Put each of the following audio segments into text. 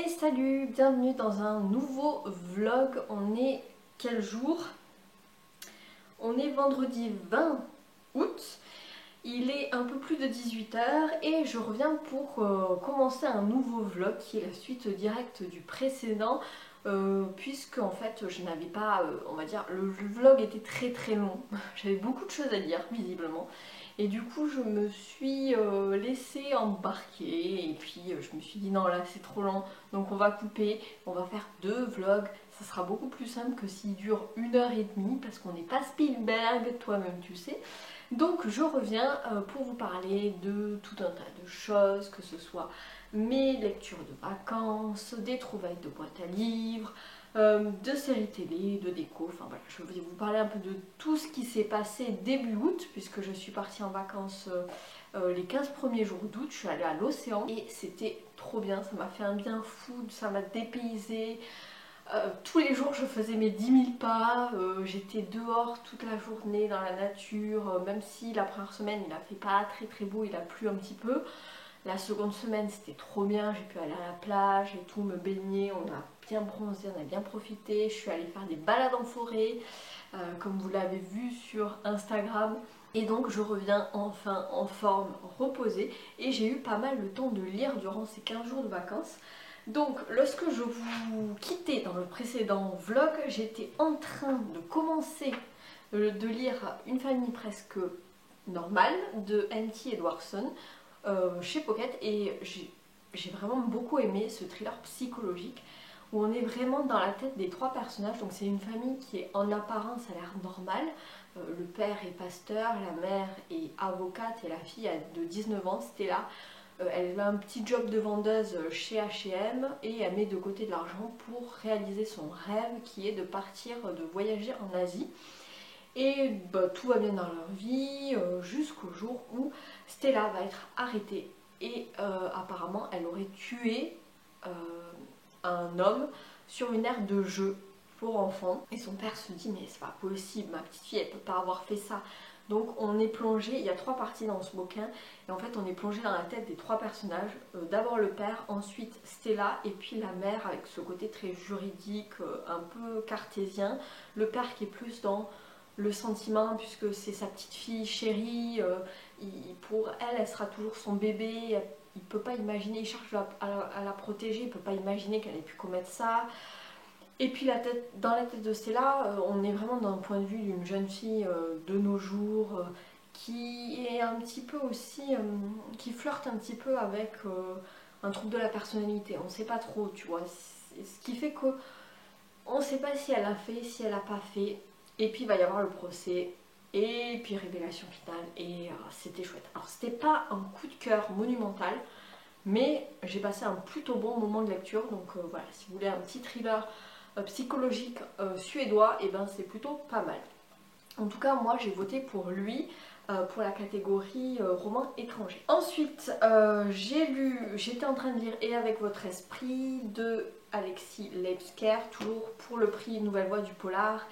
Et salut, bienvenue dans un nouveau vlog. On est quel jour? On est vendredi 20 août. Il est un peu plus de 18 h et je reviens pour commencer un nouveau vlog qui est la suite directe du précédent. Puisque en fait je n'avais pas, on va dire, le vlog était très long. J'avais beaucoup de choses à dire visiblement. Et du coup je me suis laissée embarquer et puis je me suis dit non là c'est trop lent, donc on va couper, on va faire 2 vlogs, ça sera beaucoup plus simple que s'il dure 1 h 30 parce qu'on n'est pas Spielberg, toi-même tu sais. Donc je reviens pour vous parler de tout un tas de choses, que ce soit mes lectures de vacances, des trouvailles de boîte à livres, de séries télé, de déco, enfin voilà, je vais vous parler un peu de tout ce qui s'est passé début août, puisque je suis partie en vacances les 15 premiers jours d'août, je suis allée à l'océan et c'était trop bien, ça m'a fait un bien fou, ça m'a dépaysé. Tous les jours je faisais mes 10 000 pas, j'étais dehors toute la journée dans la nature, même si la première semaine il a fait pas très beau, il a plu un petit peu. La seconde semaine c'était trop bien, j'ai pu aller à la plage et tout, me baigner, on a bien bronzé, on a bien profité. Je suis allée faire des balades en forêt, comme vous l'avez vu sur Instagram. Et donc je reviens enfin en forme, reposée, et j'ai eu pas mal le temps de lire durant ces 15 jours de vacances. Donc lorsque je vous quittais dans le précédent vlog, j'étais en train de commencer de lire Une famille presque normale de N.T. Edwardson chez Pocket, et j'ai vraiment beaucoup aimé ce thriller psychologique où on est vraiment dans la tête des 3 personnages. Donc c'est une famille qui est en apparence a l'air normale. Le père est pasteur, la mère est avocate et la fille de 19 ans, Stella. Elle a un petit job de vendeuse chez H&M et elle met de côté de l'argent pour réaliser son rêve qui est de partir, de voyager en Asie. Et bah, tout va bien dans leur vie jusqu'au jour où Stella va être arrêtée et apparemment elle aurait tué un homme sur une aire de jeu pour enfants. Et son père se dit mais c'est pas possible, ma petite fille elle peut pas avoir fait ça. Donc on est plongé, il y a 3 parties dans ce bouquin, et en fait on est plongé dans la tête des 3 personnages. D'abord le père, ensuite Stella, et puis la mère avec ce côté très juridique, un peu cartésien. Le père qui est plus dans le sentiment puisque c'est sa petite fille chérie, pour elle, elle sera toujours son bébé, il peut pas imaginer, il cherche à la protéger, il peut pas imaginer qu'elle ait pu commettre ça. Et puis dans la tête de Stella, on est vraiment d'un point de vue d'une jeune fille de nos jours, qui est un petit peu aussi, qui flirte un petit peu avec un trouble de la personnalité. On sait pas trop, tu vois. Ce qui fait que on sait pas si elle a fait, si elle a pas fait. Et puis il va y avoir le procès. Et puis révélation finale. Et c'était chouette. Alors c'était pas un coup de cœur monumental, mais j'ai passé un plutôt bon moment de lecture. Donc voilà, si vous voulez un petit thriller psychologique suédois, et ben c'est plutôt pas mal. En tout cas, moi j'ai voté pour lui pour la catégorie roman étranger. Ensuite, j'étais en train de lire Et avec votre esprit de Alexis Leibsker, toujours pour le prix Nouvelle Voix du Polar.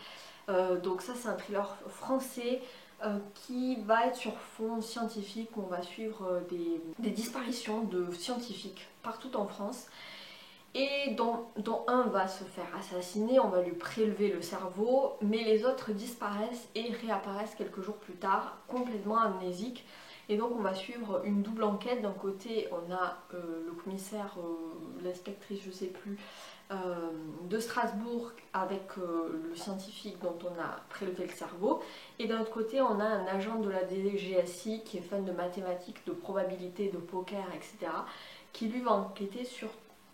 Donc ça c'est un thriller français qui va être sur fond scientifique, où on va suivre des disparitions de scientifiques partout en France. Et dont un va se faire assassiner, on va lui prélever le cerveau, mais les autres disparaissent et réapparaissent quelques jours plus tard, complètement amnésiques. Et donc on va suivre une double enquête. D'un côté on a le commissaire, l'inspectrice je sais plus, de Strasbourg avec le scientifique dont on a prélevé le cerveau. Et d'un autre côté on a un agent de la DGSI qui est fan de mathématiques, de probabilité, de poker, etc. qui lui va enquêter sur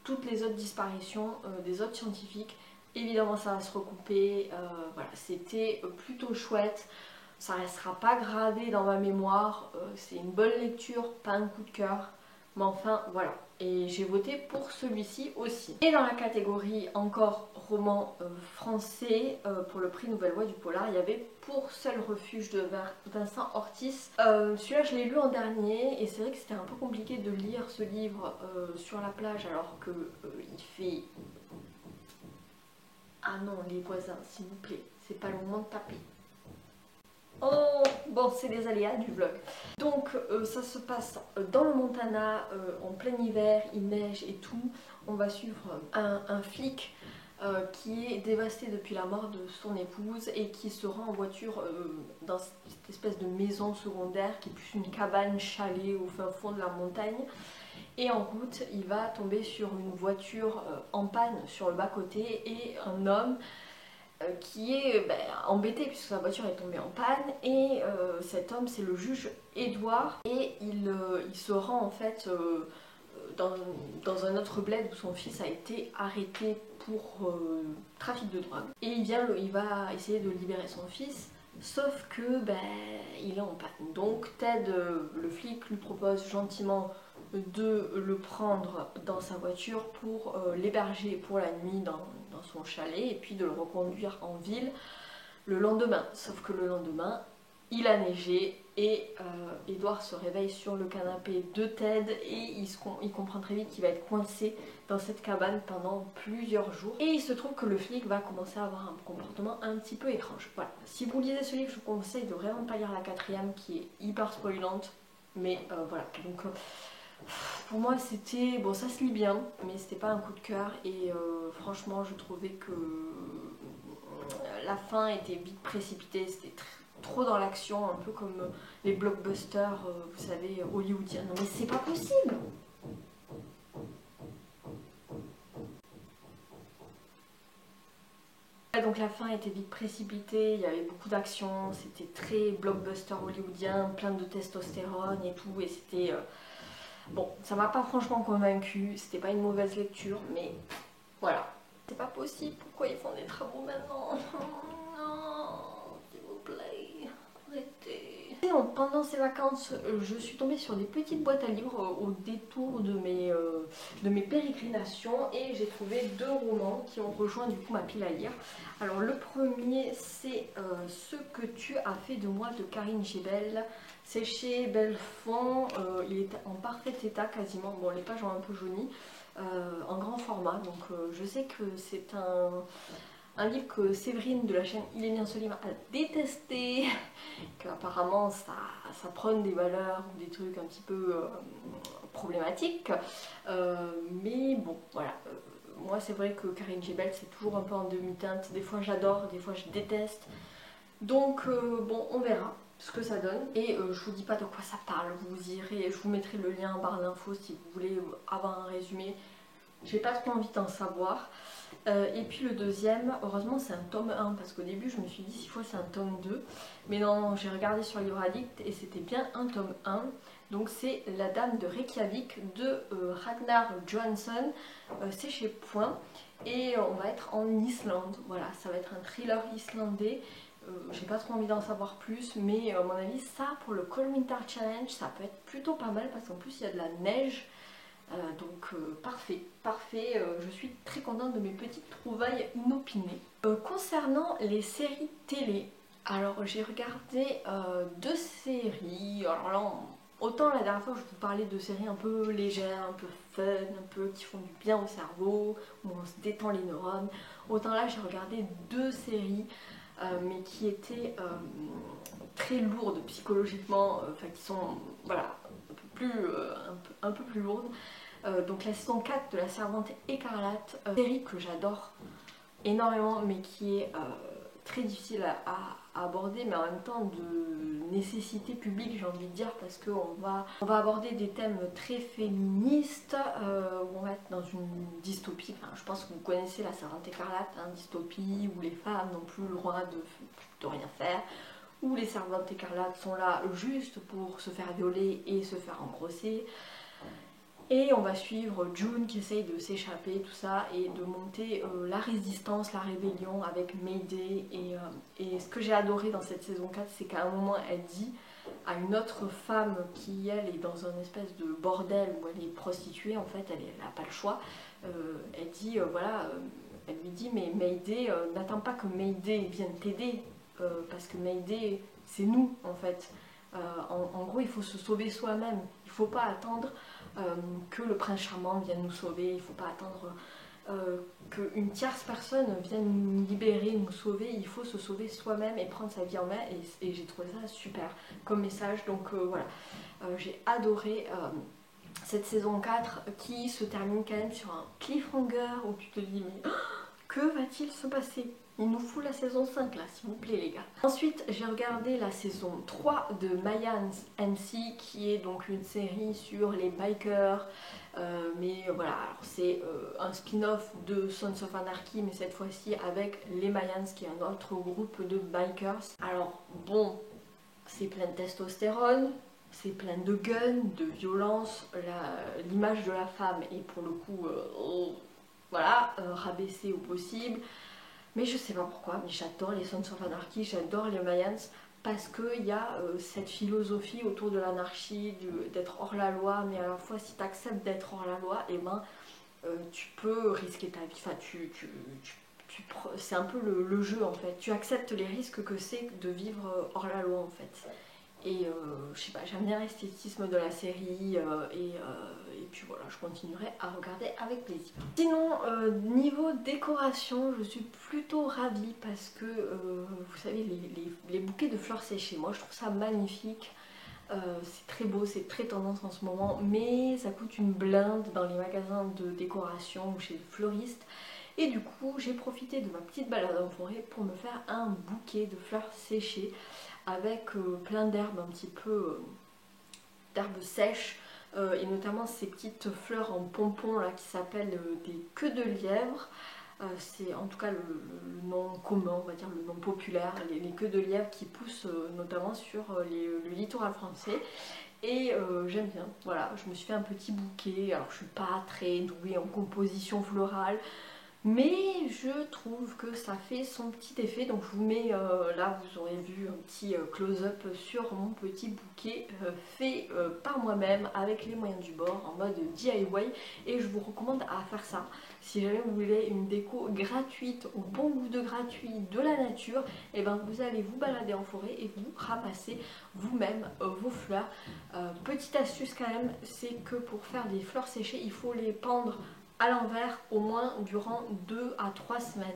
toutes les autres disparitions des autres scientifiques. Évidemment ça va se recouper, voilà, c'était plutôt chouette, ça restera pas gravé dans ma mémoire, c'est une bonne lecture, pas un coup de cœur, mais enfin voilà. Et j'ai voté pour celui-ci aussi. Et dans la catégorie encore roman français, pour le prix Nouvelle Voix du Polar, il y avait Pour seul refuge de Vincent Ortiz. Celui-là je l'ai lu en dernier et c'est vrai que c'était un peu compliqué de lire ce livre sur la plage alors que il fait... Ah non, les voisins, s'il vous plaît, c'est pas le moment de taper. Oh, bon, c'est les aléas du vlog. Donc, ça se passe dans le Montana, en plein hiver, il neige et tout. On va suivre un flic qui est dévasté depuis la mort de son épouse et qui se rend en voiture dans cette espèce de maison secondaire qui est plus une cabane chalet au fin fond de la montagne. Et en route, il va tomber sur une voiture en panne sur le bas-côté et un homme qui est embêté puisque sa voiture est tombée en panne. Et cet homme, c'est le juge Edouard. Et il se rend en fait dans un autre bled où son fils a été arrêté pour trafic de drogue. Et il va essayer de libérer son fils. Sauf que il est en panne. Donc Ted, le flic, lui propose gentiment de le prendre dans sa voiture pour l'héberger pour la nuit dans son chalet et puis de le reconduire en ville le lendemain. Sauf que le lendemain, il a neigé et Edouard se réveille sur le canapé de Ted et il comprend très vite qu'il va être coincé dans cette cabane pendant plusieurs jours. Et il se trouve que le flic va commencer à avoir un comportement un petit peu étrange. Voilà. Si vous lisez ce livre, je vous conseille de vraiment pas lire la quatrième qui est hyper spoilante. Mais voilà, donc pour moi c'était... Bon, ça se lit bien, mais c'était pas un coup de cœur et franchement je trouvais que la fin était vite précipitée, c'était trop dans l'action, un peu comme les blockbusters, vous savez, hollywoodiens. Non mais c'est pas possible! Donc la fin était vite précipitée, il y avait beaucoup d'action, c'était très blockbuster hollywoodien, plein de testostérone et tout, et c'était... Bon, ça m'a pas franchement convaincue, c'était pas une mauvaise lecture, mais voilà. C'est pas possible, pourquoi ils font des travaux maintenant? Non, s'il vous plaît, arrêtez. Et pendant ces vacances, je suis tombée sur des petites boîtes à livres au détour de mes pérégrinations et j'ai trouvé deux romans qui ont rejoint du coup ma pile à lire. Alors le premier c'est Ce que tu as fait de moi de Karine Gébel. C'est chez Belfond, il est en parfait état quasiment, bon les pages ont un peu jauni, en grand format, donc je sais que c'est un livre que Séverine de la chaîne Il est bien ce livre a détesté, qu'apparemment ça prône des valeurs ou des trucs un petit peu problématiques, mais bon voilà. Moi c'est vrai que Karine Gébel c'est toujours un peu en demi-teinte, des fois j'adore, des fois je déteste, donc bon on verra ce que ça donne. Et je vous dis pas de quoi ça parle, vous irez, je vous mettrai le lien en barre d'infos si vous voulez avoir un résumé. J'ai pas trop envie d'en savoir. Et puis le deuxième, heureusement c'est un tome 1 parce qu'au début je me suis dit 6 fois c'est un tome 2. Mais non, j'ai regardé sur Livre Addict et c'était bien un tome 1. Donc c'est La Dame de Reykjavik de Ragnar Johansson. C'est chez Point. Et on va être en Islande. Voilà, ça va être un thriller islandais. J'ai pas trop envie d'en savoir plus, mais à mon avis ça pour le Cold Winter Challenge ça peut être plutôt pas mal parce qu'en plus il y a de la neige. Donc parfait, parfait, je suis très contente de mes petites trouvailles inopinées. Concernant les séries télé, alors j'ai regardé deux séries, alors là autant la dernière fois je vous parlais de séries un peu légères, un peu fun, un peu qui font du bien au cerveau, où on se détend les neurones, autant là j'ai regardé deux séries mais qui étaient très lourdes psychologiquement, enfin qui sont voilà, un peu plus lourdes. Donc la saison 4 de La Servante écarlate, série que j'adore énormément mais qui est très difficile à aborder, mais en même temps de nécessité publique j'ai envie de dire, parce qu'on va aborder des thèmes très féministes, où on va être dans une dystopie. Enfin, je pense que vous connaissez La Servante écarlate, hein, dystopie où les femmes n'ont plus le droit de rien faire, où les servantes écarlates sont là juste pour se faire violer et se faire engrosser. Et on va suivre June qui essaye de s'échapper, tout ça, et de monter la résistance, la rébellion avec Mayday. Et ce que j'ai adoré dans cette saison 4, c'est qu'à un moment, elle dit à une autre femme qui, elle, est dans un espèce de bordel où elle est prostituée, en fait, elle n'a pas le choix. Elle dit, voilà, elle lui dit, mais Mayday, n'attends pas que Mayday vienne t'aider, parce que Mayday, c'est nous, en fait. En gros, il faut se sauver soi-même. Il ne faut pas attendre que le prince charmant vienne nous sauver. Il ne faut pas attendre qu'une tierce personne vienne nous libérer, nous sauver. Il faut se sauver soi-même et prendre sa vie en main, et j'ai trouvé ça super comme message. Donc voilà, j'ai adoré cette saison 4 qui se termine quand même sur un cliffhanger où tu te dis mais que va-t-il se passer? Il nous fout la saison 5 là, s'il vous plaît les gars. Ensuite, j'ai regardé la saison 3 de Mayans MC, qui est donc une série sur les bikers. Mais voilà, c'est un spin-off de Sons of Anarchy, mais cette fois-ci avec les Mayans, qui est un autre groupe de bikers. Alors bon, c'est plein de testostérone, c'est plein de guns, de violence, l'image de la femme est pour le coup, voilà, rabaissée au possible. Mais je sais pas pourquoi, mais j'adore les Sons of Anarchy, j'adore les Mayans, parce qu'il y a cette philosophie autour de l'anarchie, d'être hors la loi, mais à la fois si tu acceptes d'être hors la loi, et ben tu peux risquer ta vie. Enfin, c'est un peu le jeu en fait. Tu acceptes les risques que c'est de vivre hors la loi en fait. Et je sais pas, j'aime bien l'esthétisme de la série et puis voilà, je continuerai à regarder avec plaisir. Sinon, niveau décoration, je suis plutôt ravie parce que vous savez, les bouquets de fleurs séchées, moi je trouve ça magnifique. C'est très beau, c'est très tendance en ce moment, mais ça coûte une blinde dans les magasins de décoration ou chez les fleuristes. Et du coup, j'ai profité de ma petite balade en forêt pour me faire un bouquet de fleurs séchées avec plein d'herbes, un petit peu d'herbes sèches, et notamment ces petites fleurs en pompons là qui s'appellent des queues de lièvre. C'est en tout cas le nom commun, on va dire le nom populaire, les queues de lièvre qui poussent notamment sur le littoral français. Et j'aime bien, voilà, je me suis fait un petit bouquet. Alors je suis pas très douée en composition florale, mais je trouve que ça fait son petit effet. Donc je vous mets, là vous aurez vu un petit close-up sur mon petit bouquet fait par moi-même avec les moyens du bord en mode DIY, et je vous recommande à faire ça si jamais vous voulez une déco gratuite, au bon goût de gratuit, de la nature. Et ben vous allez vous balader en forêt et vous ramassez vous-même vos fleurs. Petite astuce quand même, c'est que pour faire des fleurs séchées, il faut les pendre à l'envers au moins durant 2 à 3 semaines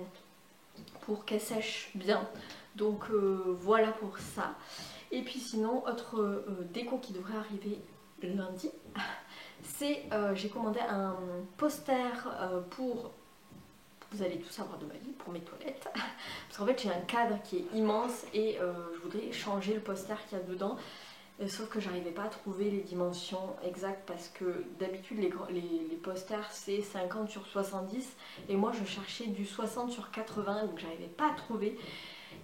pour qu'elles sèchent bien. Donc voilà pour ça. Et puis sinon, autre déco qui devrait arriver lundi, c'est j'ai commandé un poster pour, vous allez tout savoir de ma vie, pour mes toilettes. Parce qu'en fait j'ai un cadre qui est immense et je voudrais changer le poster qu'il y a dedans. Sauf que j'arrivais pas à trouver les dimensions exactes, parce que d'habitude les posters c'est 50 sur 70 et moi je cherchais du 60 sur 80, donc j'arrivais pas à trouver.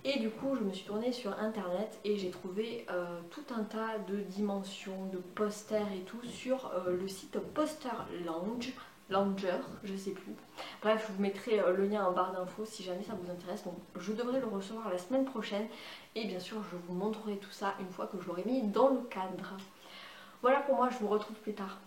Et du coup je me suis tournée sur internet et j'ai trouvé tout un tas de dimensions, de posters et tout sur le site Poster Langer, je sais plus. Bref, je vous mettrai le lien en barre d'infos si jamais ça vous intéresse. Donc je devrais le recevoir la semaine prochaine et bien sûr je vous montrerai tout ça une fois que je l'aurai mis dans le cadre. Voilà pour moi, je vous retrouve plus tard.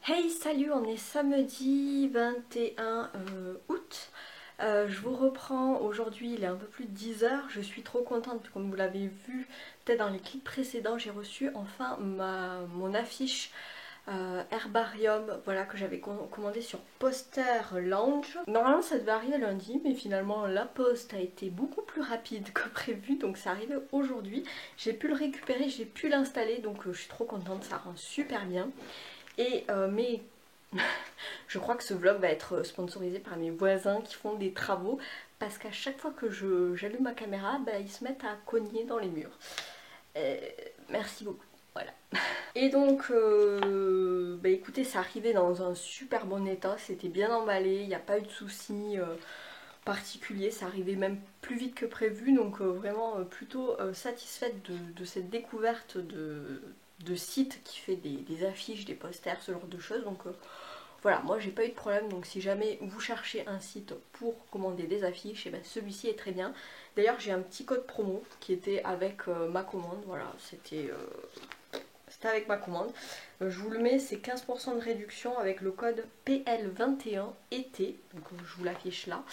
Hey, salut, on est samedi 21 août. Je vous reprends aujourd'hui, il est un peu plus de 10 h. Je suis trop contente, comme vous l'avez vu peut-être dans les clips précédents, j'ai reçu enfin mon affiche Herbarium, voilà, que j'avais commandé sur Poster Lounge. Normalement ça devait arriver lundi, mais finalement la poste a été beaucoup plus rapide que prévu, donc ça arrivait aujourd'hui. J'ai pu le récupérer, j'ai pu l'installer, donc je suis trop contente, ça rend super bien. Et mais je crois que ce vlog va être sponsorisé par mes voisins qui font des travaux, parce qu'à chaque fois que j'allume ma caméra, bah, ils se mettent à cogner dans les murs. Merci beaucoup. Voilà. Et donc, bah écoutez, ça arrivait dans un super bon état, c'était bien emballé, il n'y a pas eu de soucis particuliers, ça arrivait même plus vite que prévu, donc vraiment plutôt satisfaite de cette découverte de site qui fait des affiches, des posters, ce genre de choses. Donc voilà, moi j'ai pas eu de problème, donc si jamais vous cherchez un site pour commander des affiches, et ben celui-ci est très bien. D'ailleurs j'ai un petit code promo qui était avec ma commande, voilà, c'était avec ma commande. Je vous le mets, c'est 15% de réduction avec le code PL21 été, donc je vous l'affiche là.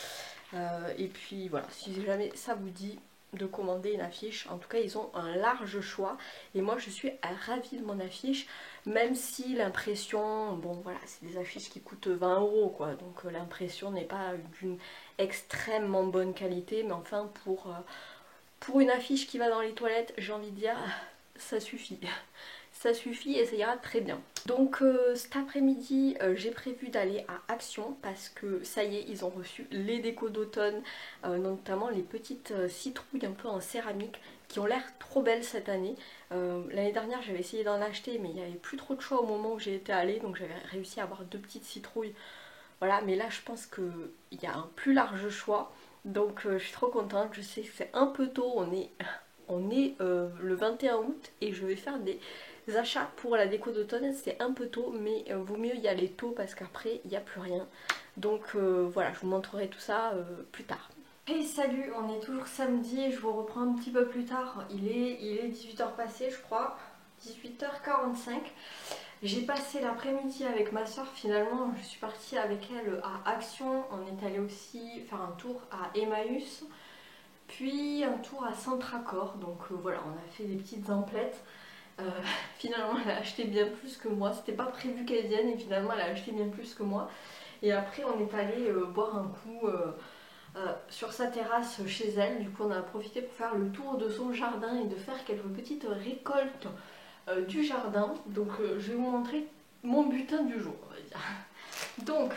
Et puis voilà, si jamais ça vous dit de commander une affiche, en tout cas ils ont un large choix et moi je suis ravie de mon affiche, même si l'impression, bon voilà, c'est des affiches qui coûtent 20 € quoi, donc l'impression n'est pas d'une extrêmement bonne qualité, mais enfin pour une affiche qui va dans les toilettes, j'ai envie de dire, ça suffit. Ça suffit et ça ira très bien. Donc cet après-midi, j'ai prévu d'aller à Action parce que ça y est, ils ont reçu les décos d'automne, notamment les petites citrouilles un peu en céramique qui ont l'air trop belles cette année. L'année dernière, j'avais essayé d'en acheter, mais il n'y avait plus trop de choix au moment où j'ai été allée, donc j'avais réussi à avoir 2 petites citrouilles. Voilà, mais là, je pense qu'il y a un plus large choix. Donc je suis trop contente, je sais que c'est un peu tôt, on est le 21 août et je vais faire des achats pour la déco d'automne. C'est un peu tôt, mais vaut mieux y aller tôt parce qu'après il n'y a plus rien. Donc voilà, je vous montrerai tout ça plus tard. Hey salut, on est toujours samedi, je vous reprends un petit peu plus tard. Il est 18 h passé je crois, 18 h 45. J'ai passé l'après-midi avec ma soeur, finalement je suis partie avec elle à Action. On est allé aussi faire un tour à Emmaüs, puis un tour à Centracor. Donc voilà, on a fait des petites emplettes. Finalement elle a acheté bien plus que moi, c'était pas prévu qu'elle vienne et finalement elle a acheté bien plus que moi. Et après on est allé boire un coup sur sa terrasse chez elle. Du coup on a profité pour faire le tour de son jardin et de faire quelques petites récoltes du jardin. Donc je vais vous montrer mon butin du jour, on va dire. Donc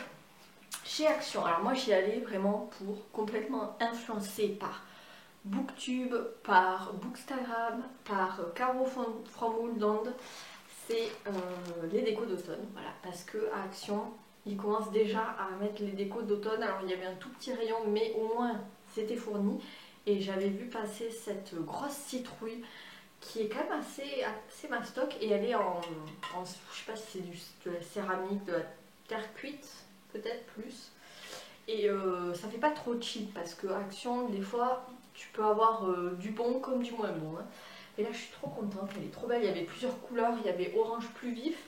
chez Action, alors moi j'y allais vraiment pour complètement influencé par Booktube, par Bookstagram, par Caro from Woodland. C'est les décos d'automne, voilà, parce que à Action ils commencent déjà à mettre les décos d'automne. Alors il y avait un tout petit rayon, mais au moins c'était fourni. Et j'avais vu passer cette grosse citrouille qui est quand même assez mastoc, et elle est je sais pas si c'est de la céramique, de la terre cuite, peut-être plus. Et ça fait pas trop cheap parce que Action, des fois, tu peux avoir du bon comme du moins bon. Hein. Et là, je suis trop contente, elle est trop belle. Il y avait plusieurs couleurs, il y avait orange plus vif,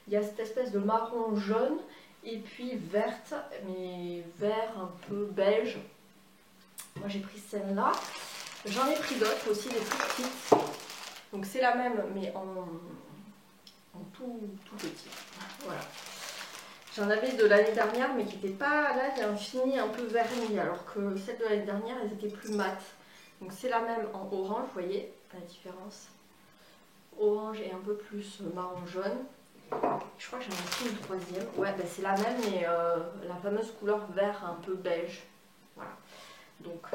il y a cette espèce de marron jaune, et puis verte, mais vert un peu beige. Moi, j'ai pris celle-là. J'en ai pris d'autres aussi, des plus petites. Donc c'est la même, mais en tout petit. Voilà. J'en avais de l'année dernière, mais qui n'étaient pas... Là, il y a un fini un peu verni, alors que celles de l'année dernière, elles étaient plus mates. Donc c'est la même en orange, vous voyez la différence. Orange et un peu plus marron jaune. Je crois que j'en ai pris une troisième. Ouais, ben c'est la même, mais la fameuse couleur vert un peu beige. Voilà. Donc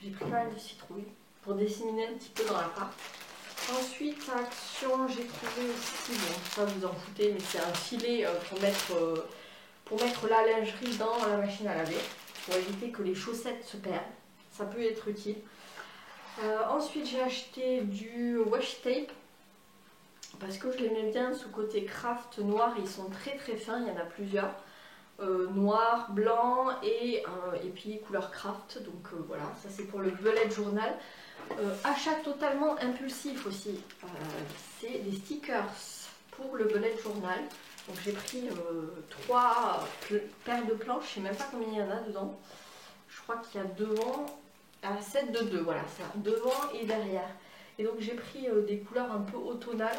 j'ai pris pas mal de citrouilles pour disséminer un petit peu dans l'appart. Ensuite, à Action, j'ai trouvé aussi, bon ça vous en foutez, mais c'est un filet pour mettre la lingerie dans la machine à laver, pour éviter que les chaussettes se perdent. Ça peut être utile. Ensuite, j'ai acheté du washi tape, parce que je l'aimais bien, ce côté craft noir, ils sont très très fins, il y en a plusieurs. Noir, blanc et puis couleur craft, donc voilà, ça c'est pour le bullet journal. Achat totalement impulsif aussi, c'est des stickers pour le bullet journal. Donc j'ai pris 3 paires de planches, je sais même pas combien il y en a dedans. Je crois qu'il y a devant, à 7 de 2, voilà ça, devant et derrière. Et donc j'ai pris des couleurs un peu automnales.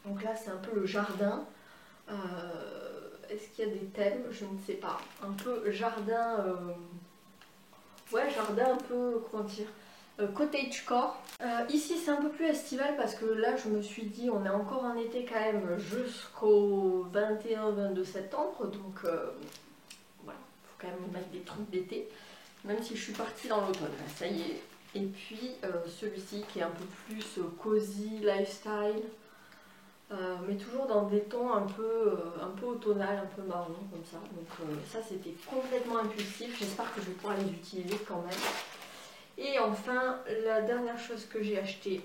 Donc là c'est un peu le jardin. Est-ce qu'il y a des thèmes? Je ne sais pas. Un peu jardin, ouais jardin un peu, comment dire, cottagecore. Ici c'est un peu plus estival parce que là je me suis dit on est encore en été quand même jusqu'au 21-22 septembre. Donc voilà, il faut quand même mettre des trucs d'été. Même si je suis partie dans l'automne, ça y est. Et puis celui-ci qui est un peu plus cosy, lifestyle. Mais toujours dans des tons un peu automnal, un peu marron comme ça. Donc ça c'était complètement impulsif, j'espère que je vais pouvoir les utiliser quand même. Et enfin la dernière chose que j'ai acheté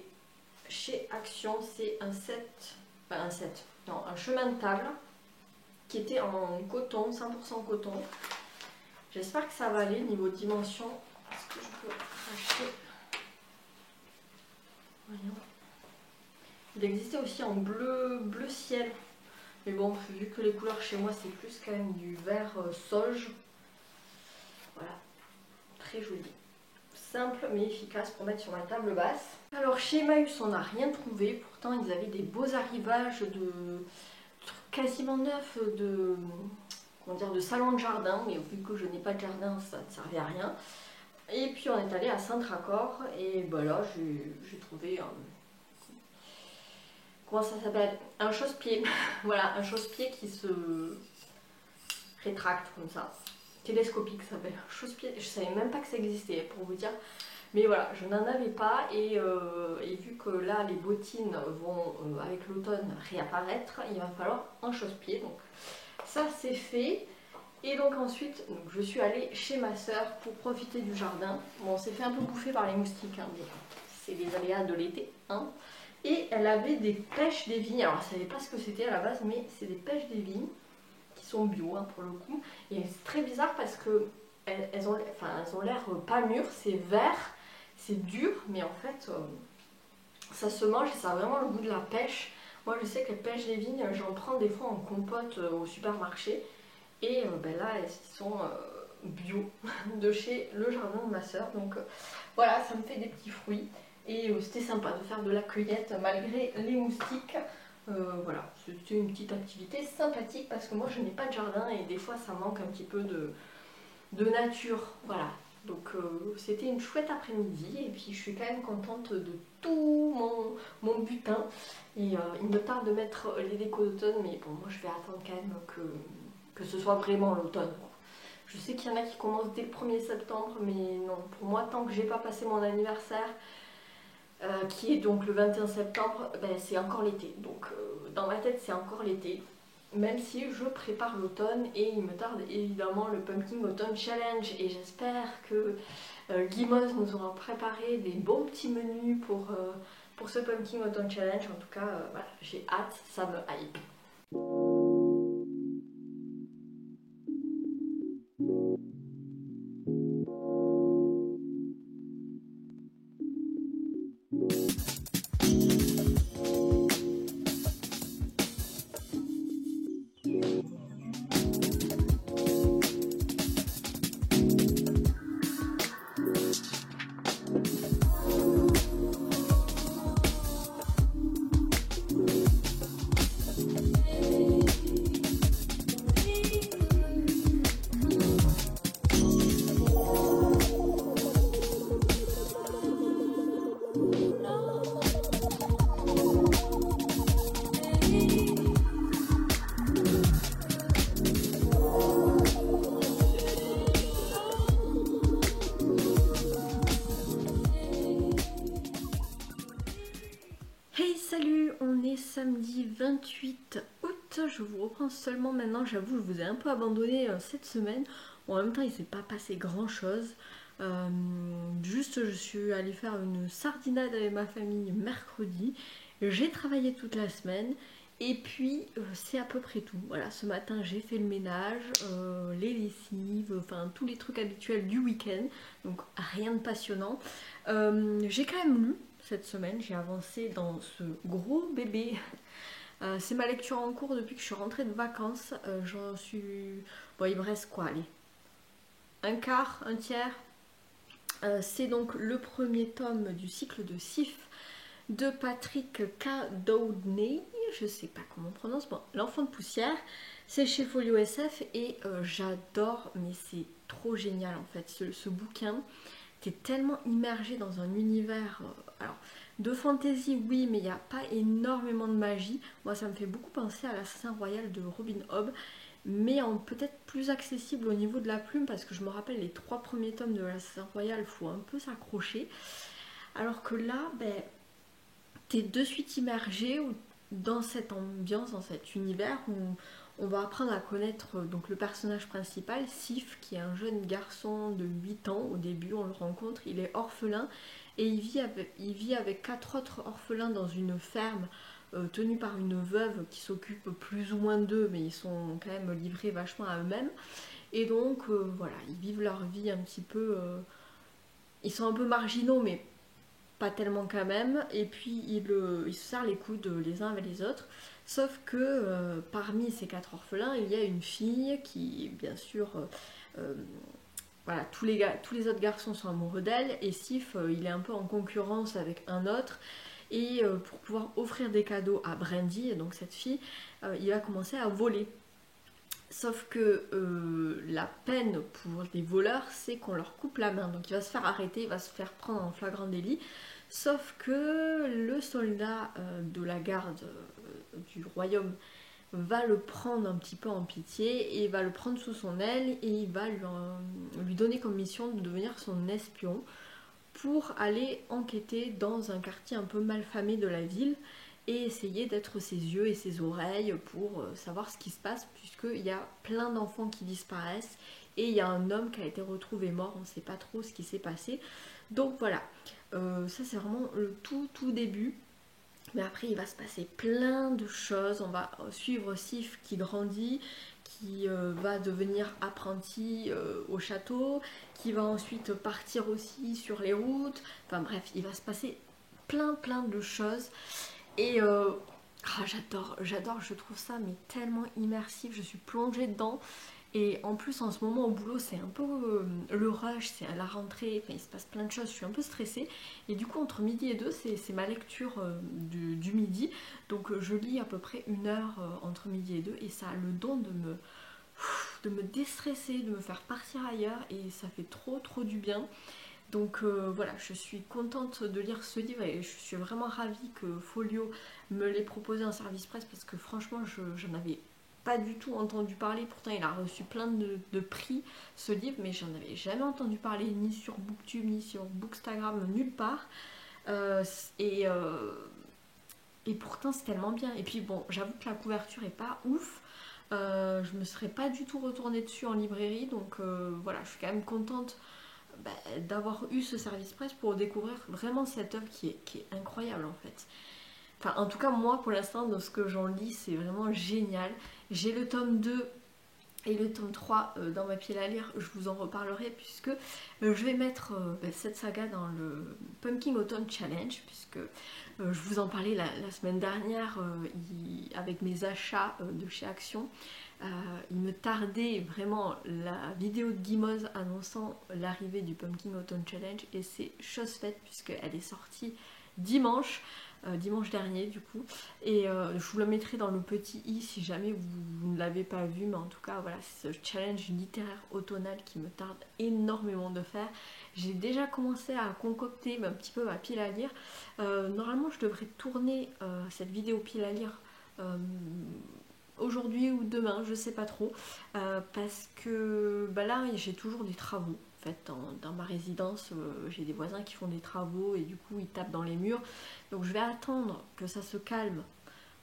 chez Action, c'est un chemin de table qui était en coton, 100% coton. J'espère que ça va aller niveau dimension. Est-ce que je peux acheter? Voyons. Il existait aussi en bleu ciel. Mais bon, vu que les couleurs chez moi c'est plus quand même du vert sauge. Voilà, très joli. Simple mais efficace pour mettre sur ma table basse. Alors chez Emmaüs on n'a rien trouvé. Pourtant ils avaient des beaux arrivages de trucs quasiment neufs de, comment dire, de salon de jardin. Mais vu que je n'ai pas de jardin ça ne servait à rien. Et puis on est allé à Saint-Tracor et bah là j'ai trouvé comment ça s'appelle, un chausse-pied. Voilà, un chausse-pied qui se rétracte comme ça. Télescopique ça s'appelle. Chausse-pied, je savais même pas que ça existait pour vous dire. Mais voilà, je n'en avais pas et vu que là les bottines vont avec l'automne réapparaître, il va falloir un chausse-pied. Donc ça c'est fait. Et donc ensuite, je suis allée chez ma soeur pour profiter du jardin. Bon, on s'est fait un peu bouffer par les moustiques, hein, mais c'est les aléas de l'été. Hein. Et elle avait des pêches des vignes. Alors, je ne savais pas ce que c'était à la base, mais c'est des pêches des vignes qui sont bio hein, pour le coup. Et c'est très bizarre parce que elles ont l'air pas mûres, c'est vert, c'est dur, mais en fait, ça se mange et ça a vraiment le goût de la pêche. Moi, je sais que les pêches des vignes, j'en prends des fois en compote au supermarché. Et ben là, elles sont bio de chez le jardin de ma soeur. Donc voilà, ça me fait des petits fruits. Et c'était sympa de faire de la cueillette malgré les moustiques. Voilà, c'était une petite activité sympathique parce que moi je n'ai pas de jardin et des fois ça manque un petit peu de nature. Voilà, donc c'était une chouette après-midi et puis je suis quand même contente de tout mon butin. Et il me tarde de mettre les décos d'automne, mais bon, moi je vais attendre quand même que ce soit vraiment l'automne. Je sais qu'il y en a qui commencent dès le 1er septembre, mais non, pour moi, tant que j'ai pas passé mon anniversaire, qui est donc le 21 septembre, ben, c'est encore l'été. Donc dans ma tête, c'est encore l'été. Même si je prépare l'automne et il me tarde évidemment le Pumpkin Autumn Challenge. Et j'espère que Guimauve nous aura préparé des bons petits menus pour ce Pumpkin Autumn Challenge. En tout cas, voilà, j'ai hâte, ça me hype. Hey salut, on est samedi 28 août, je vous reprends seulement maintenant, j'avoue je vous ai un peu abandonné cette semaine. Bon, en même temps il s'est pas passé grand chose, juste je suis allée faire une sardinade avec ma famille mercredi, j'ai travaillé toute la semaine et puis c'est à peu près tout. Voilà, ce matin j'ai fait le ménage, les lessives, enfin tous les trucs habituels du week-end, donc rien de passionnant. J'ai quand même lu cette semaine, j'ai avancé dans ce gros bébé. C'est ma lecture en cours depuis que je suis rentrée de vacances. J'en suis... Bon, il me reste quoi, allez, un quart, un tiers. C'est donc le premier tome du cycle de Sif de Patrick K. Downey, je sais pas comment on prononce, bon, L'Enfant de Poussière, c'est chez Folio SF et j'adore, mais c'est trop génial en fait, ce bouquin. T'es tellement immergé dans un univers, alors de fantasy oui, mais il n'y a pas énormément de magie. Moi ça me fait beaucoup penser à l'Assassin Royal de Robin Hobb, mais en peut-être plus accessible au niveau de la plume, parce que je me rappelle les 3 premiers tomes de l'Assassin Royal, il faut un peu s'accrocher. Alors que là, ben, t'es de suite immergé dans cette ambiance, dans cet univers où on va apprendre à connaître donc le personnage principal, Sif, qui est un jeune garçon de 8 ans. Au début, on le rencontre, il est orphelin et il vit avec 4 autres orphelins dans une ferme tenue par une veuve qui s'occupe plus ou moins d'eux, mais ils sont quand même livrés vachement à eux-mêmes. Et donc, voilà, ils vivent leur vie un petit peu. Ils sont un peu marginaux, mais pas tellement quand même, et puis ils se serrent les coudes les uns avec les autres. Sauf que parmi ces 4 orphelins, il y a une fille qui, bien sûr, euh, voilà, tous les autres garçons sont amoureux d'elle, et Sif, il est un peu en concurrence avec un autre, et pour pouvoir offrir des cadeaux à Brandy, donc cette fille, il va commencer à voler. Sauf que la peine pour les voleurs, c'est qu'on leur coupe la main. Donc il va se faire arrêter, il va se faire prendre en flagrant délit. Sauf que le soldat de la garde du royaume va le prendre un petit peu en pitié et va le prendre sous son aile et il va lui donner comme mission de devenir son espion pour aller enquêter dans un quartier un peu malfamé de la ville et essayer d'être ses yeux et ses oreilles pour savoir ce qui se passe, puisqu'il y a plein d'enfants qui disparaissent et il y a un homme qui a été retrouvé mort, on ne sait pas trop ce qui s'est passé. Donc voilà, ça c'est vraiment le tout début. Mais après il va se passer plein de choses, on va suivre Sif qui grandit, qui va devenir apprenti au château, qui va ensuite partir aussi sur les routes, enfin bref, il va se passer plein de choses. Et j'adore, je trouve ça mais tellement immersif, je suis plongée dedans. Et en plus en ce moment au boulot c'est un peu le rush, c'est à la rentrée, enfin, il se passe plein de choses, je suis un peu stressée. Et du coup entre midi et deux c'est ma lecture du midi. Donc je lis à peu près 1 heure entre midi et deux et ça a le don de me déstresser, de me faire partir ailleurs et ça fait trop du bien. Donc voilà, je suis contente de lire ce livre et je suis vraiment ravie que Folio me l'ait proposé en service presse parce que franchement, j'en avais pas du tout entendu parler. Pourtant, il a reçu plein de prix ce livre, mais j'en avais jamais entendu parler ni sur Booktube, ni sur Bookstagram, nulle part. Euh, et, euh, et pourtant, c'est tellement bien. Et puis bon, j'avoue que la couverture est pas ouf. Je me serais pas du tout retournée dessus en librairie, donc voilà, je suis quand même contente d'avoir eu ce service presse pour découvrir vraiment cette œuvre qui est incroyable en fait. Enfin, en tout cas, moi pour l'instant, dans ce que j'en lis, c'est vraiment génial. J'ai le tome 2 et le tome 3 dans ma pile à lire, je vous en reparlerai puisque je vais mettre cette saga dans le Pumpkin Autumn Challenge, puisque je vous en parlais la semaine dernière avec mes achats de chez Action. Il me tardait vraiment la vidéo de Guimauve annonçant l'arrivée du Pumpkin Autumn Challenge et c'est chose faite puisqu'elle est sortie dimanche dernier du coup, et je vous le mettrai dans le petit i si jamais vous ne l'avez pas vu, mais en tout cas voilà, c'est ce challenge littéraire automnal qui me tarde énormément de faire. J'ai déjà commencé à concocter un petit peu ma pile à lire. Normalement je devrais tourner cette vidéo pile à lire aujourd'hui ou demain, je sais pas trop, parce que là j'ai toujours des travaux. En fait, dans ma résidence, j'ai des voisins qui font des travaux et du coup ils tapent dans les murs. Donc je vais attendre que ça se calme.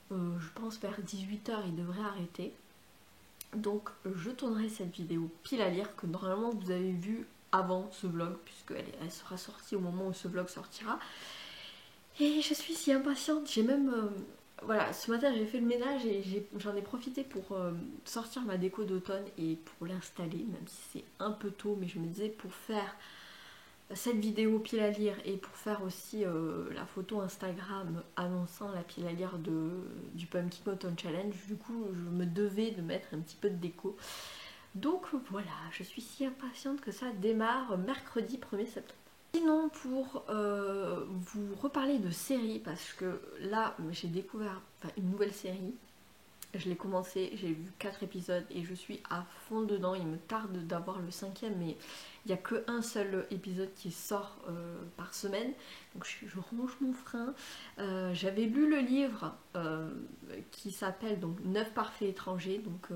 Je pense vers 18 h il devrait arrêter. Donc je tournerai cette vidéo pile à lire que normalement vous avez vu avant ce vlog, puisqu'elle sera sortie au moment où ce vlog sortira. Et je suis si impatiente, j'ai même voilà, ce matin j'ai fait le ménage et j'en ai profité pour sortir ma déco d'automne et pour l'installer, même si c'est un peu tôt, mais je me disais pour faire cette vidéo pile à lire et pour faire aussi la photo Instagram annonçant la pile à lire du Pumpkin Autumn Challenge, du coup je me devais de mettre un petit peu de déco. Donc voilà, je suis si impatiente que ça démarre mercredi 1er septembre. Sinon, pour vous reparler de séries, parce que là j'ai découvert une nouvelle série. Je l'ai commencé, j'ai vu 4 épisodes et je suis à fond dedans. Il me tarde d'avoir le 5e, mais il n'y a qu'un seul épisode qui sort par semaine. Donc je range mon frein. J'avais lu le livre qui s'appelle donc 9 parfaits étrangers. Donc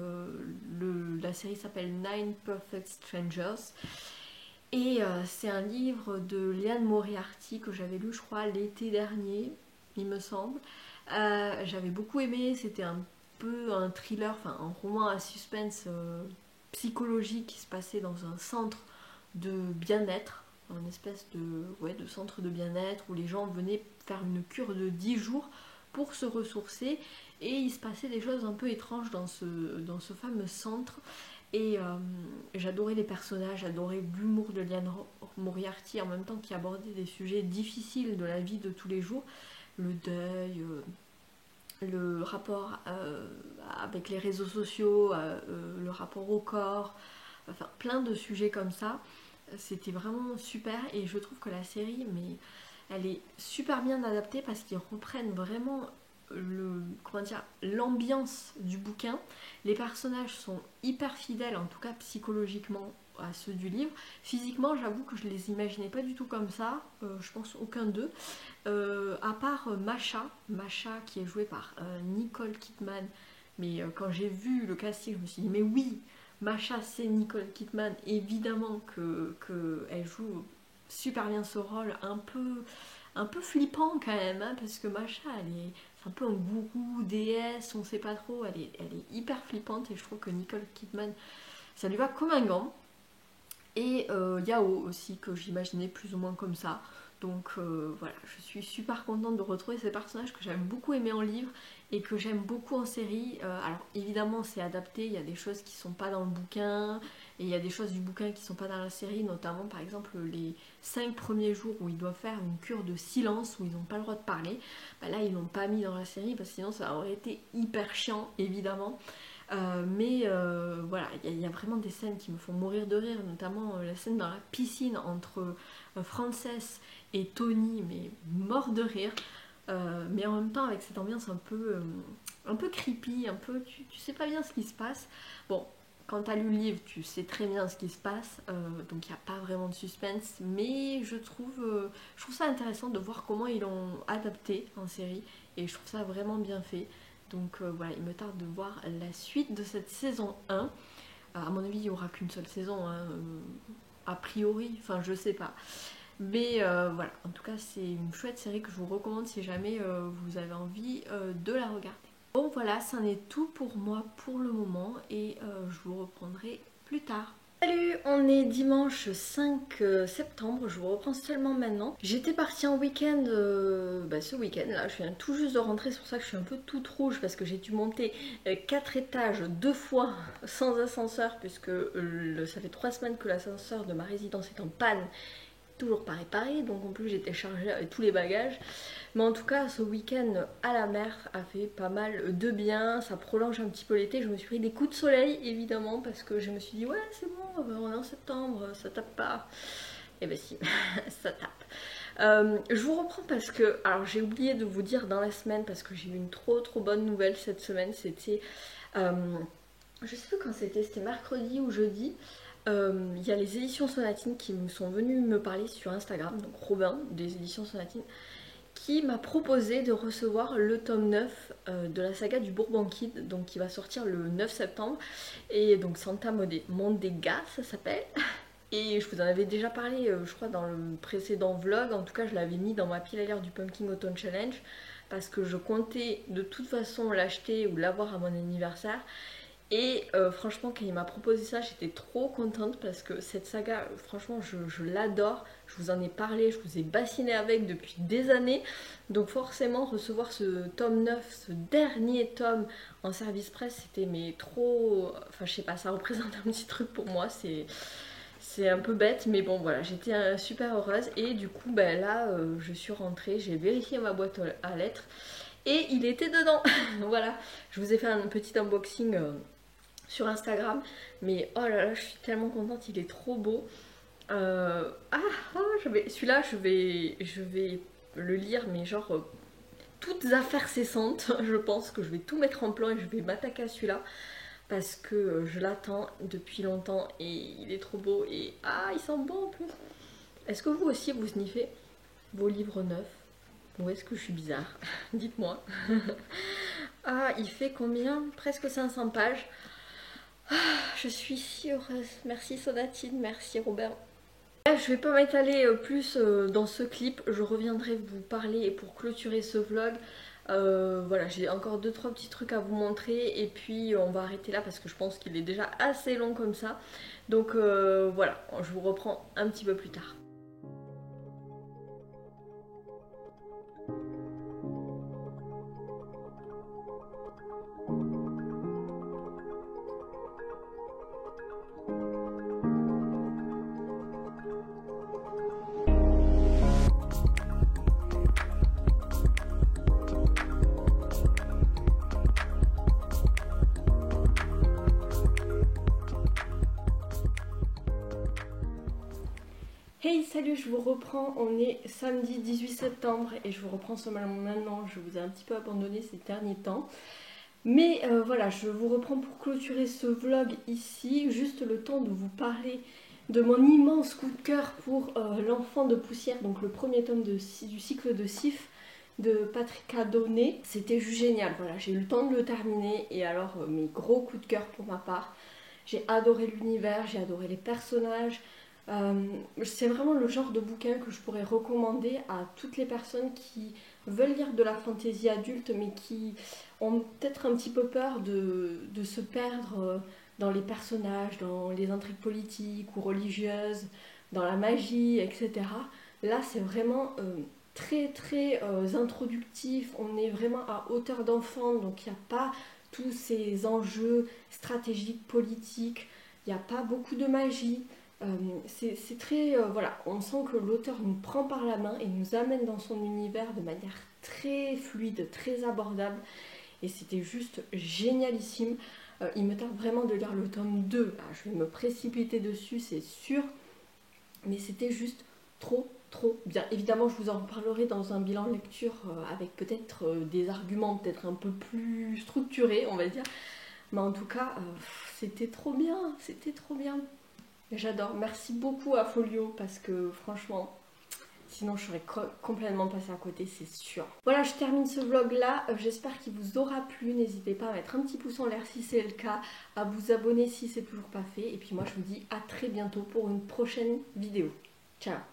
la série s'appelle Nine Perfect Strangers. Et c'est un livre de Liane Moriarty que j'avais lu, je crois, l'été dernier, il me semble. J'avais beaucoup aimé, c'était un thriller, enfin un roman à suspense psychologique qui se passait dans un centre de bien-être, une espèce de centre de bien-être où les gens venaient faire une cure de 10 jours pour se ressourcer, et il se passait des choses un peu étranges dans ce fameux centre. Et j'adorais les personnages, j'adorais l'humour de Liane Moriarty, en même temps qui abordait des sujets difficiles de la vie de tous les jours, le deuil, le rapport avec les réseaux sociaux, le rapport au corps, enfin plein de sujets comme ça. C'était vraiment super, et je trouve que la série, mais elle est super bien adaptée parce qu'ils reprennent vraiment l'ambiance du bouquin. Les personnages sont hyper fidèles, en tout cas psychologiquement, à ceux du livre. Physiquement, j'avoue que je les imaginais pas du tout comme ça, je pense aucun d'eux. À part Masha qui est jouée par Nicole Kidman. Mais quand j'ai vu le casting, je me suis dit mais oui, Masha c'est Nicole Kidman, évidemment que elle joue super bien ce rôle, un peu flippant quand même, hein, parce que Masha c'est un peu un gourou, déesse, on sait pas trop, elle est hyper flippante, et je trouve que Nicole Kidman, ça lui va comme un gant. Et Yao aussi, que j'imaginais plus ou moins comme ça. Donc voilà, je suis super contente de retrouver ces personnages que j'aime beaucoup aimer en livre et que j'aime beaucoup en série. Alors évidemment c'est adapté, il y a des choses qui sont pas dans le bouquin, et il y a des choses du bouquin qui sont pas dans la série, notamment par exemple les 5 premiers jours où ils doivent faire une cure de silence, où ils n'ont pas le droit de parler. Bah là ils l'ont pas mis dans la série parce que sinon ça aurait été hyper chiant évidemment. Mais voilà, il y a vraiment des scènes qui me font mourir de rire, notamment la scène dans la piscine entre Frances et Tony, mais mort de rire. Mais en même temps avec cette ambiance un peu creepy, tu sais pas bien ce qui se passe. Bon, quand t'as lu le livre, tu sais très bien ce qui se passe, donc il n'y a pas vraiment de suspense, mais je trouve ça intéressant de voir comment ils l'ont adapté en série, et je trouve ça vraiment bien fait. Donc voilà, il me tarde de voir la suite de cette saison 1. À mon avis, il n'y aura qu'une seule saison, hein, a priori, enfin je sais pas. Mais voilà, en tout cas c'est une chouette série que je vous recommande si jamais vous avez envie de la regarder. Bon voilà, c'en est tout pour moi pour le moment, et je vous reprendrai plus tard. Salut, on est dimanche 5 septembre, je vous reprends seulement maintenant. J'étais partie en week-end ce week-end là, je viens tout juste de rentrer, c'est pour ça que je suis un peu toute rouge parce que j'ai dû monter 4 étages 2 fois sans ascenseur, puisque ça fait 3 semaines que l'ascenseur de ma résidence est en panne, toujours pas réparé, donc en plus j'étais chargée avec tous les bagages. Mais en tout cas ce week-end à la mer a fait pas mal de bien, ça prolonge un petit peu l'été. Je me suis pris des coups de soleil évidemment parce que je me suis dit ouais c'est bon, on est en septembre, ça tape pas. Et ben si, ça tape. Je vous reprends parce que, alors j'ai oublié de vous dire dans la semaine, parce que j'ai eu une trop bonne nouvelle cette semaine. C'était, je sais plus quand c'était mercredi ou jeudi. Il y a les éditions Sonatine qui me sont venues me parler sur Instagram, donc Robin des éditions Sonatine, qui m'a proposé de recevoir le tome 9 de la saga du Bourbon Kid, donc qui va sortir le 9 septembre, et donc Santa Mondega ça s'appelle. Et je vous en avais déjà parlé, je crois, dans le précédent vlog. En tout cas, je l'avais mis dans ma pile à lire du Pumpkin Autumn Challenge parce que je comptais de toute façon l'acheter ou l'avoir à mon anniversaire. Et franchement, quand il m'a proposé ça, j'étais trop contente parce que cette saga, franchement, je l'adore. Je vous en ai parlé, je vous ai bassiné avec depuis des années. Donc forcément, recevoir ce tome 9, ce dernier tome en service presse, c'était mais trop... Enfin, je sais pas, ça représente un petit truc pour moi. C'est un peu bête, mais bon voilà, j'étais super heureuse. Et du coup, ben là, je suis rentrée, j'ai vérifié ma boîte à lettres et il était dedans. Voilà, je vous ai fait un petit unboxing sur Instagram. Mais oh là là, je suis tellement contente, il est trop beau. Celui-là, je vais le lire, mais genre toutes affaires cessantes. Je pense que je vais tout mettre en plan et je vais m'attaquer à celui-là parce que je l'attends depuis longtemps et il est trop beau et il sent bon en plus. Est-ce que vous aussi vous sniffez vos livres neufs ou est-ce que je suis bizarre? Dites-moi. Il fait combien? Presque 500 pages. Je suis si heureuse. Merci Sonatine, merci Robert. Je vais pas m'étaler plus dans ce clip, je reviendrai vous parler pour clôturer ce vlog. Voilà, j'ai encore 2-3 petits trucs à vous montrer et puis on va arrêter là parce que je pense qu'il est déjà assez long comme ça. Donc voilà, je vous reprends un petit peu plus tard. Hey, salut, je vous reprends, on est samedi 18 septembre et je vous reprends seulement maintenant, je vous ai un petit peu abandonné ces derniers temps. Mais voilà, je vous reprends pour clôturer ce vlog ici, juste le temps de vous parler de mon immense coup de cœur pour L'Enfant de poussière, donc le premier tome du cycle de Sif de Patrick Adonné. C'était juste génial, voilà, j'ai eu le temps de le terminer et alors mes gros coups de cœur pour ma part. J'ai adoré l'univers, j'ai adoré les personnages. C'est vraiment le genre de bouquin que je pourrais recommander à toutes les personnes qui veulent lire de la fantaisie adulte mais qui ont peut-être un petit peu peur de se perdre dans les personnages, dans les intrigues politiques ou religieuses, dans la magie, etc. Là c'est vraiment très très introductif, on est vraiment à hauteur d'enfant, donc il n'y a pas tous ces enjeux stratégiques, politiques, il n'y a pas beaucoup de magie. C'est très... voilà, on sent que l'auteur nous prend par la main et nous amène dans son univers de manière très fluide, très abordable. Et c'était juste génialissime. Il me tarde vraiment de lire le tome 2. Je vais me précipiter dessus, c'est sûr. Mais c'était juste trop bien. Évidemment, je vous en parlerai dans un bilan lecture avec peut-être des arguments peut-être un peu plus structurés, on va dire. Mais en tout cas, c'était trop bien, c'était trop bien. J'adore. Merci beaucoup à Folio parce que franchement, sinon je serais complètement passée à côté, c'est sûr. Voilà, je termine ce vlog là. J'espère qu'il vous aura plu. N'hésitez pas à mettre un petit pouce en l'air si c'est le cas, à vous abonner si c'est toujours pas fait. Et puis moi, je vous dis à très bientôt pour une prochaine vidéo. Ciao!